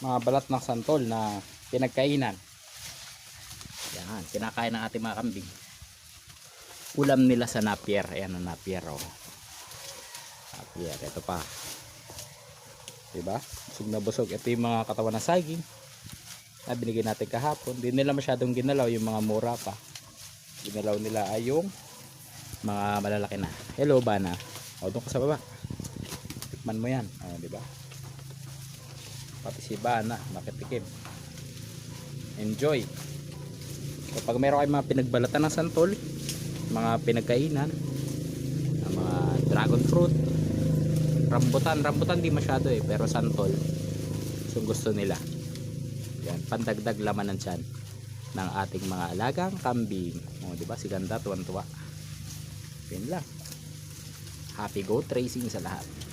mga balat ng santol na pinagkainan. Yan, kinakain ng ating mga kambing. Ulam nila sa napier. Ayan ang napier, oh. Napier, ito pa. Diba? Busog na busog. Ito yung mga katawan ng saging na binigyan natin kahapon. Hindi nila masyadong ginalaw, yung mga mura pa. Ginalaw nila ay yung mga malalaki na. Hello, Bana. O, doon ka sa baba. Tikman mo yan. O, diba? Pati si Bana, makitikim. Enjoy. Kapag meron kayong mga pinagbalatan ng santol, mga pinagkainan, mga dragon fruit, rambutan di masyado pero santol yung gusto nila. Yan, pandagdag laman ng tiyan ng ating mga alagang kambing. O, diba? Si Ganda tuwan-tuwa. Yan lang. Happy goat racing sa lahat.